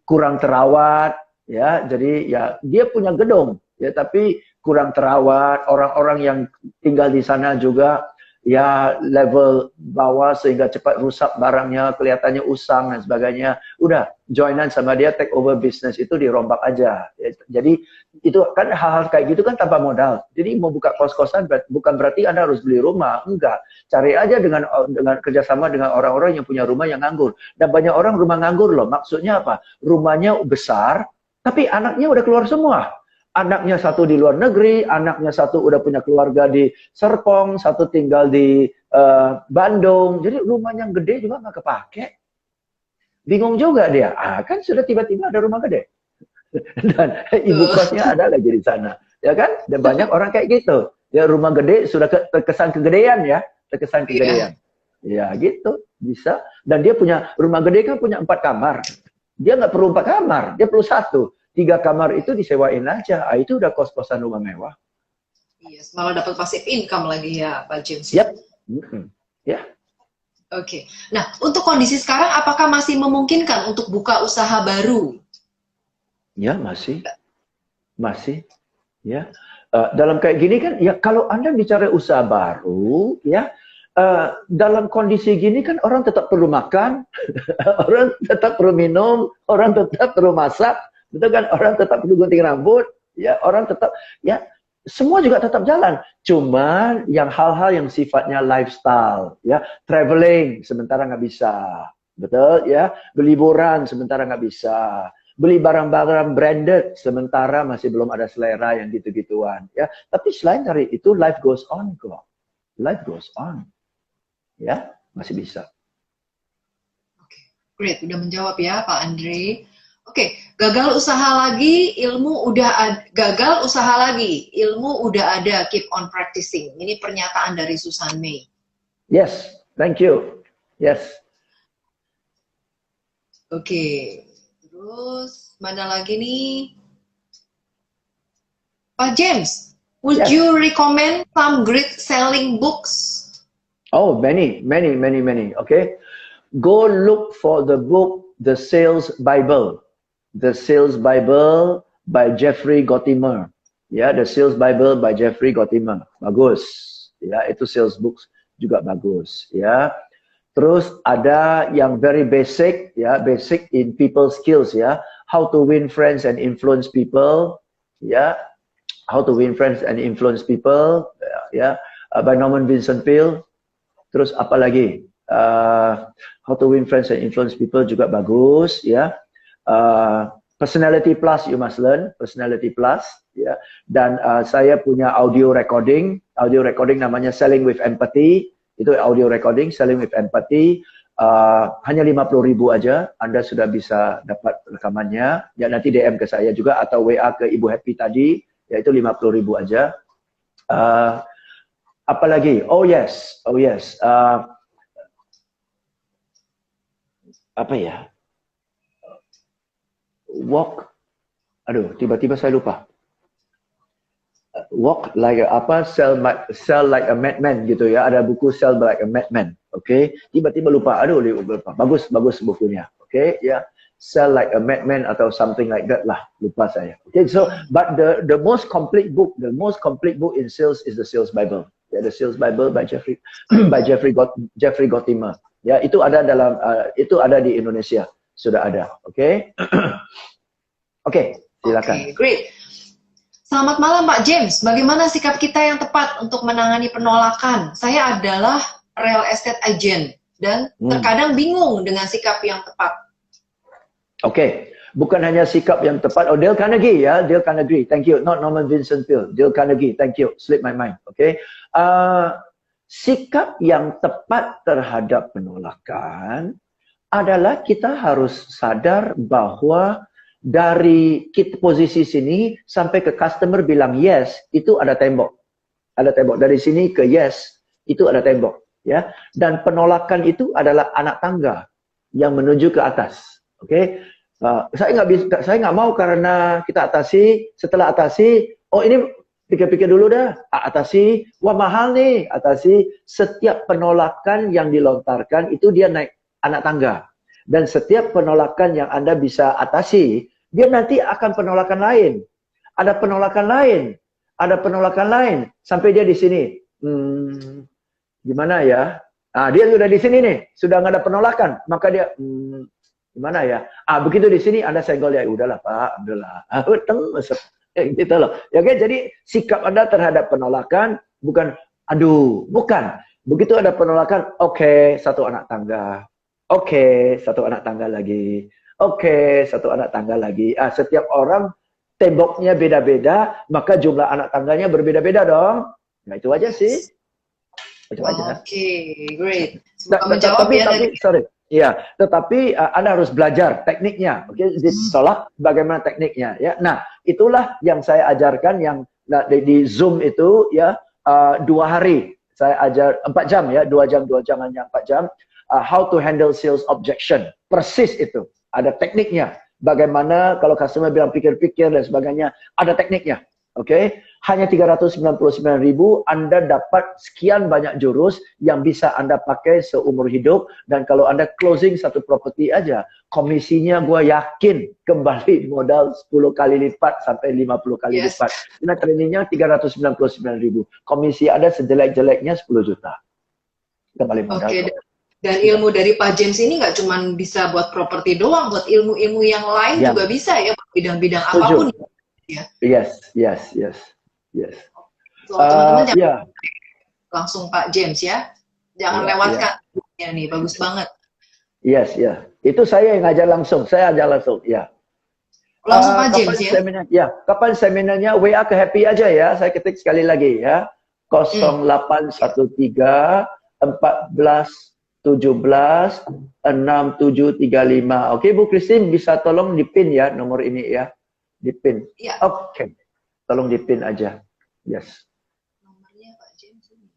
kurang terawat, ya. Jadi ya dia punya gedung, ya, tapi kurang terawat. Orang-orang yang tinggal di sana juga ya level bawah sehingga cepat rusak barangnya, kelihatannya usang dan sebagainya. Udah joinan sama dia, take over bisnis itu dirombak aja. Ya, jadi itu kan hal-hal kayak gitu kan tanpa modal. Jadi mau buka kos-kosan bukan berarti Anda harus beli rumah, enggak. Cari aja dengan kerjasama dengan orang-orang yang punya rumah yang nganggur. Dan banyak orang rumah nganggur loh. Maksudnya apa? Rumahnya besar, tapi anaknya udah keluar semua. Anaknya satu di luar negeri, anaknya satu udah punya keluarga di Serpong, satu tinggal di Bandung. Jadi rumahnya gede juga nggak kepake. Bingung juga dia. Kan sudah tiba-tiba ada rumah gede. Dan ibu kosnya ada lagi di sana. Ya kan? Dan banyak orang kayak gitu. Ya rumah gede sudah terkesan kegedean ya. Terkesan kegedean. Ya gitu. Bisa. Dan dia punya rumah gede kan punya 4 kamar. Dia nggak perlu 4 kamar. Dia perlu 1. 3 kamar itu disewain aja. Itu udah kos-kosan rumah mewah. Yes, malah dapat passive income lagi ya, Pak James. Yap. Ya. Oke. Nah, untuk kondisi sekarang, apakah masih memungkinkan untuk buka usaha baru? Ya, masih. Ya. Dalam kayak gini kan, ya kalau Anda bicara usaha baru, ya, dalam kondisi gini kan orang tetap perlu makan, orang tetap perlu minum, orang tetap perlu masak. Betul kan? Orang tetap perlu gunting rambut, ya, orang tetap, ya, semua juga tetap jalan. Cuma yang hal-hal yang sifatnya lifestyle, ya, traveling sementara nggak bisa, betul, ya, berliburan sementara nggak bisa, beli barang-barang branded sementara masih belum ada selera yang gitu-gituan, ya. Tapi selain dari itu, life goes on kok, life goes on, ya, masih bisa. Oke, great, udah menjawab ya, Pak Andre. Oke, gagal usaha lagi, ilmu udah gagal usaha lagi, ilmu udah ada, keep on practicing. Ini pernyataan dari Susan May. Yes, thank you. Yes. Oke, terus mana lagi nih? Pak James, would you recommend some great selling books? Oh, many. Okay, go look for the book, The Sales Bible. The Sales Bible by Jeffrey Gottimer. Ya, The Sales Bible by Jeffrey Gottimer. Bagus. Ya, itu sales books juga bagus. Ya. Terus ada yang very basic, ya, basic in people skills, ya. How to win friends and influence people. Ya. How to win friends and influence people. Ya. By Norman Vincent Peale. Terus apa lagi? How to win friends and influence people juga bagus, ya. Personality Plus you must learn, Personality Plus, ya. Dan saya punya audio recording namanya Selling with Empathy. Itu audio recording Selling with Empathy. Hanya 50.000 aja, Anda sudah bisa dapat rekamannya. Ya, nanti DM ke saya juga atau WA ke Ibu Happy tadi, yaitu 50.000 aja. Apa lagi? Oh yes. Apa ya? Walk, tiba-tiba saya lupa. Walk like sell like a madman gitu ya. Ada buku Sell like a Madman. Oke, tiba-tiba lupa. Lupa. Bagus bukunya. Oke, ya. Sell like a Madman atau something like that lah. Lupa saya. Okay, so but the most complete book in sales is the Sales Bible. ya, The Sales Bible by Jeffrey Jeffrey Gottimer. Ya, itu ada dalam itu ada di Indonesia, sudah ada. Oke. Oke, silakan. Oke, great. Selamat malam Pak James. Bagaimana sikap kita yang tepat untuk menangani penolakan? Saya adalah real estate agent dan terkadang bingung dengan sikap yang tepat. Oke, bukan hanya sikap yang tepat. Oh, Dale Carnegie ya, Dale Carnegie. Thank you. Not Norman Vincent Peale. Dale Carnegie. Thank you. Slip my mind. Oke. Sikap yang tepat terhadap penolakan adalah kita harus sadar bahwa dari kita posisi sini sampai ke customer bilang yes, itu ada tembok. Ada tembok. Dari sini ke yes, itu ada tembok. Ya. Dan penolakan itu adalah anak tangga yang menuju ke atas. Oke. Saya nggak mau karena kita atasi, setelah atasi, oh ini pikir-pikir dulu dah, atasi, wah mahal nih, atasi. Setiap penolakan yang dilontarkan itu dia naik anak tangga. Dan setiap penolakan yang Anda bisa atasi, dia nanti akan penolakan lain. Ada penolakan lain. Ada penolakan lain. Sampai dia di sini. Gimana ya? Dia sudah di sini nih. Sudah nggak ada penolakan. Maka dia, gimana ya? Begitu di sini Anda senggol ya. Udahlah Pak, udahlah. Gitu loh. Ya, okay? Jadi sikap Anda terhadap penolakan bukan, bukan. Begitu ada penolakan, oke, satu anak tangga. Oke, satu anak tangga lagi. Oke, satu anak tangga lagi. Setiap orang temboknya beda-beda, maka jumlah anak tangganya berbeda-beda dong. Nah, itu aja sih. Itu aja. Oke, great. Semoga menjawab ya. Sorry. Ya, tetapi Anda harus belajar tekniknya. Oke, ditolak bagaimana tekniknya ya. Nah, itulah yang saya ajarkan yang di Zoom itu ya 2 hari. Saya ajar 4 jam ya, 2 jam hanya 4 jam. How to handle sales objection. Persis itu. Ada tekniknya. Bagaimana kalau customer bilang pikir-pikir dan sebagainya, ada tekniknya. Oke, hanya 399.000 Anda dapat sekian banyak jurus yang bisa Anda pakai seumur hidup. Dan kalau Anda closing satu properti aja, komisinya gue yakin kembali modal 10 kali lipat sampai 50 kali lipat. Karena trainingnya 399.000. Komisi ada sejelek-jeleknya 10 juta. Kembali modal. Oke. Dan ilmu dari Pak James ini nggak cuma bisa buat properti doang, buat ilmu-ilmu yang lain juga bisa ya, bidang-bidang apapun. Ya. Yes. So, teman-teman jangan langsung Pak James ya, jangan lewatkan ilmunya nih, bagus banget. Yes. Itu saya yang ngajar langsung, ya. Langsung Pak James ya. Ya, kapan seminarnya? WA ke Happy aja ya, saya ketik sekali lagi ya. 0813 14 17 6735. Oke, Bu Christine bisa tolong dipin ya nomor ini ya. Dipin. Ya. Oke. Tolong dipin aja. Yes. Nomornya Pak James ini.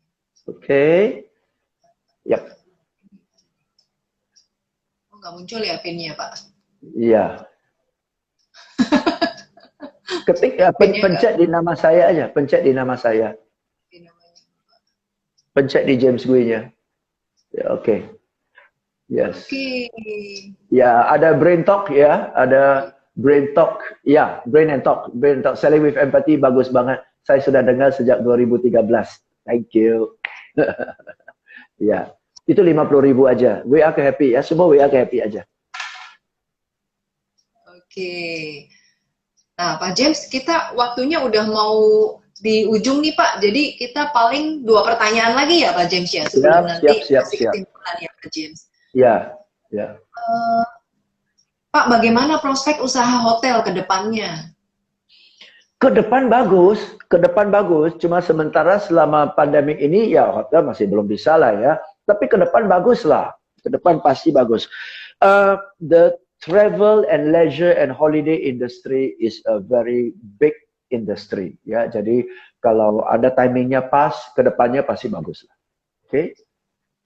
Oke. Yap. Oh, nggak muncul ya pinnya Pak? Iya. Ketik ya, pencet di nama saya aja. Pencet di nama saya. Pencet di James Gue-nya. Ya, oke. Yes. Ya, ada Brain Talk ya, ada Brain Talk. Ya, Brain and Talk. Brain Talk, Selling with Empathy, bagus banget. Saya sudah dengar sejak 2013. Thank you. Ya, itu 50.000 aja. WA ke Happy ya, semua WA ke Happy aja. Oke. Nah, Pak James, kita waktunya udah mau di ujung nih Pak, jadi kita paling 2 pertanyaan lagi ya Pak James ya, sebelum nanti kasih kesimpulan ya Pak James. Ya. Pak, bagaimana prospek usaha hotel ke depannya? Ke depan bagus, cuma sementara selama pandemik ini ya hotel masih belum bisa lah ya, tapi ke depan bagus lah, ke depan pasti bagus. The travel and leisure and holiday industry is a very big industry ya, jadi kalau ada timingnya pas, kedepannya pasti bagus lah. Oke,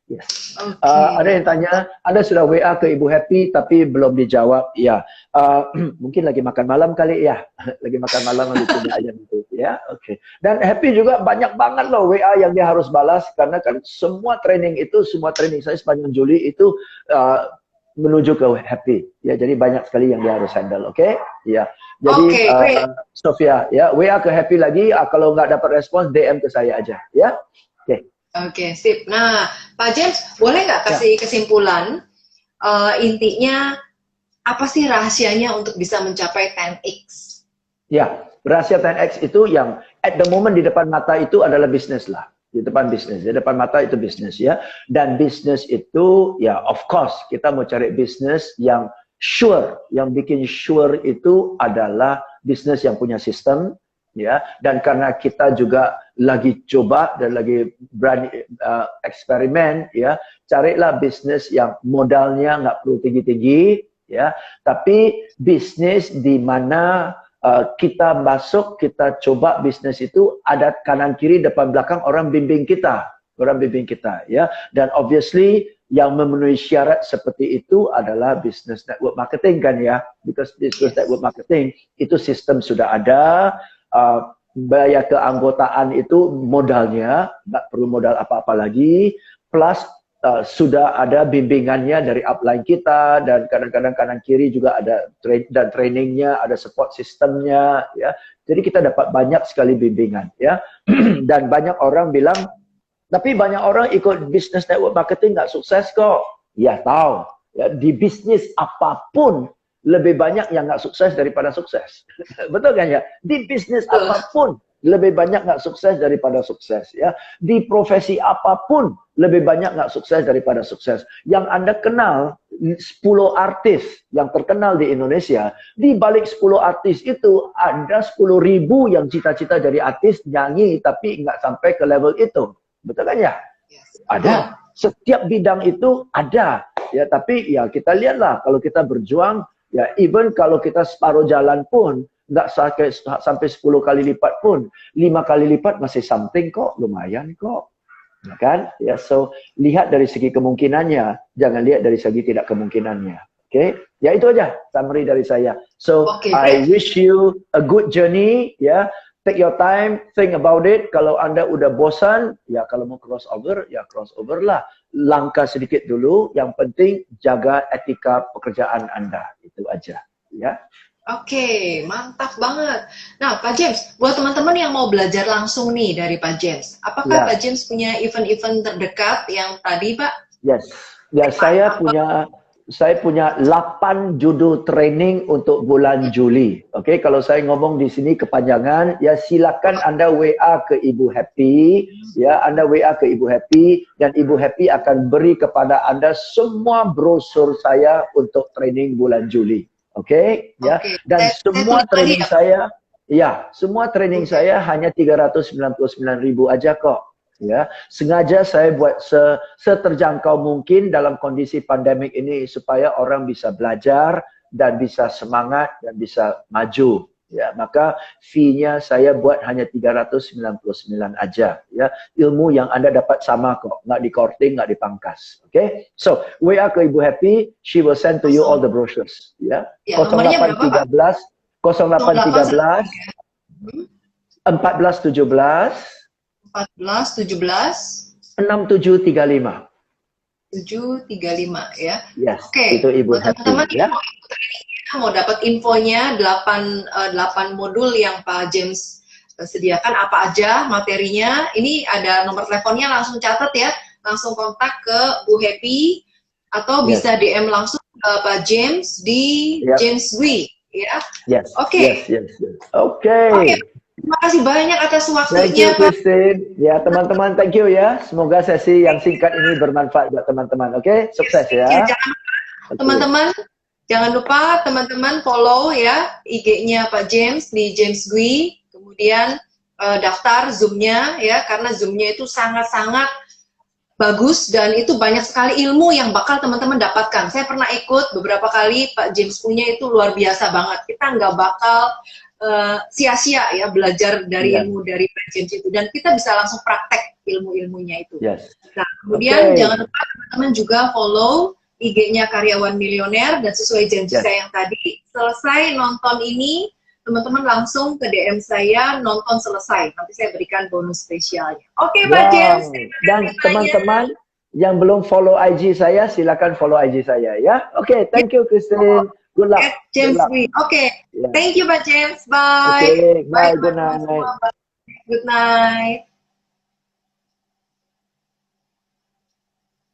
yes. Ada yang tanya, Anda sudah WA ke Ibu Happy tapi belum dijawab ya. Mungkin lagi makan malam kali ya, lagi makan malam lagi punya aja nanti ya. Oke. Dan Happy juga banyak banget loh WA yang dia harus balas karena kan semua training saya sepanjang Juli itu menuju ke Happy ya, jadi banyak sekali yang dia harus handle. Oke, ya. Jadi Sofia ya, WA ke Happy lagi, kalau nggak dapat respons DM ke saya aja ya. Oke, sip. Nah, Pak James, boleh nggak Ya. kasih kesimpulan, intinya apa sih rahasianya untuk bisa mencapai 10x? Ya, rahasia 10X itu yang at the moment di depan mata itu adalah bisnis lah. Di depan bisnis, di depan mata itu bisnis ya. Dan bisnis itu ya of course kita mau cari bisnis yang sure, yang bikin sure itu adalah bisnis yang punya sistem ya. Dan karena kita juga lagi coba dan lagi berani eksperimen ya, carilah bisnis yang modalnya nggak perlu tinggi-tinggi ya, tapi bisnis di mana kita masuk, kita coba bisnis itu ada kanan kiri depan belakang orang bimbing kita, ya. Dan obviously yang memenuhi syarat seperti itu adalah business network marketing kan ya, because business network marketing itu sistem sudah ada, biaya keanggotaan itu modalnya nggak perlu modal apa-apa lagi, plus sudah ada bimbingannya dari upline kita dan kadang-kadang kanan kiri juga ada dan trainingnya, ada support sistemnya ya. Jadi kita dapat banyak sekali bimbingan ya. Dan banyak orang bilang, tapi banyak orang ikut business network marketing nggak sukses kok. Ya tahu. Ya, di bisnis apapun lebih banyak yang nggak sukses daripada sukses. Betul kan ya? Di bisnis apapun lebih banyak nggak sukses daripada sukses ya. Di profesi apapun lebih banyak nggak sukses daripada sukses. Yang Anda kenal 10 artis yang terkenal di Indonesia, di balik 10 artis itu ada 10.000 yang cita-cita jadi artis, nyanyi tapi nggak sampai ke level itu. Betul kan ya? Ada. Setiap bidang itu ada ya, tapi ya kita lihatlah kalau kita berjuang ya, even kalau kita separuh jalan pun nggak sampai 10 kali lipat pun, 5 kali lipat masih something kok, lumayan kok. Ya kan? Ya, so lihat dari segi kemungkinannya, jangan lihat dari segi tidak kemungkinannya. Oke? Okay? Ya itu aja summary dari saya. So I wish you a good journey ya. Take your time, think about it. Kalau Anda udah bosan, ya kalau mau crossover, ya crossover lah. Langkah sedikit dulu, yang penting jaga etika pekerjaan Anda. Itu aja, ya. Oke, mantap banget. Nah, Pak James, buat teman-teman yang mau belajar langsung nih dari Pak James, apakah Pak James punya event-event terdekat yang tadi, Pak? Yes. Ya, saya punya 8 judul training untuk bulan Juli. Oke, kalau saya ngomong di sini kepanjangan, ya silakan Anda WA ke Ibu Happy, ya Anda WA ke Ibu Happy dan Ibu Happy akan beri kepada Anda semua brosur saya untuk training bulan Juli. Oke, ya. Dan semua training saya, ya, semua training saya hanya 399.000 aja kok. Ya, sengaja saya buat seterjangkau mungkin dalam kondisi pandemik ini supaya orang bisa belajar dan bisa semangat dan bisa maju. Ya, maka fee-nya saya buat hanya 399 aja. Ya, ilmu yang Anda dapat sama kok, nggak di-courting, nggak dipangkas. Oke, okay? So WA ke Ibu Happy, she will send to you all the brochures. Ya, 0813 0813 1417 6735. 735 ya. Yes, Oke, itu Ibu buat teman-teman ya. mau dapat infonya 8 modul yang Pak James sediakan apa aja materinya. Ini ada nomor teleponnya, langsung catat ya. Langsung kontak ke Bu Happy atau bisa DM langsung ke Pak James di James Dwi ya. Yes. Oke. Yes. Oke. Terima kasih banyak atas waktunya, thank you, Christine. Ya, teman-teman, thank you ya. Semoga sesi yang singkat ini bermanfaat buat teman-teman. Oke, sukses ya. Teman-teman, jangan lupa teman-teman follow ya IG-nya Pak James di James Dwi. Kemudian daftar Zoom-nya ya, karena Zoom-nya itu sangat-sangat bagus dan itu banyak sekali ilmu yang bakal teman-teman dapatkan. Saya pernah ikut beberapa kali, Pak James punya itu luar biasa banget. Kita nggak bakal sia-sia ya belajar dari ilmu dari Pak James itu, dan kita bisa langsung praktek ilmu-ilmunya itu. Nah, kemudian jangan lupa teman-teman juga follow IG-nya Karyawan Milioner, dan sesuai janji saya yang tadi, selesai nonton ini teman-teman langsung ke DM saya, nonton selesai, nanti saya berikan bonus spesialnya. Oke, Pak James. Dan teman-teman yang belum follow IG saya, silakan follow IG saya ya. Oke, thank you Christine. Good luck. James Dwi. Oke. Thank you Pak James. Bye. Okay, bye. Good night. Good night.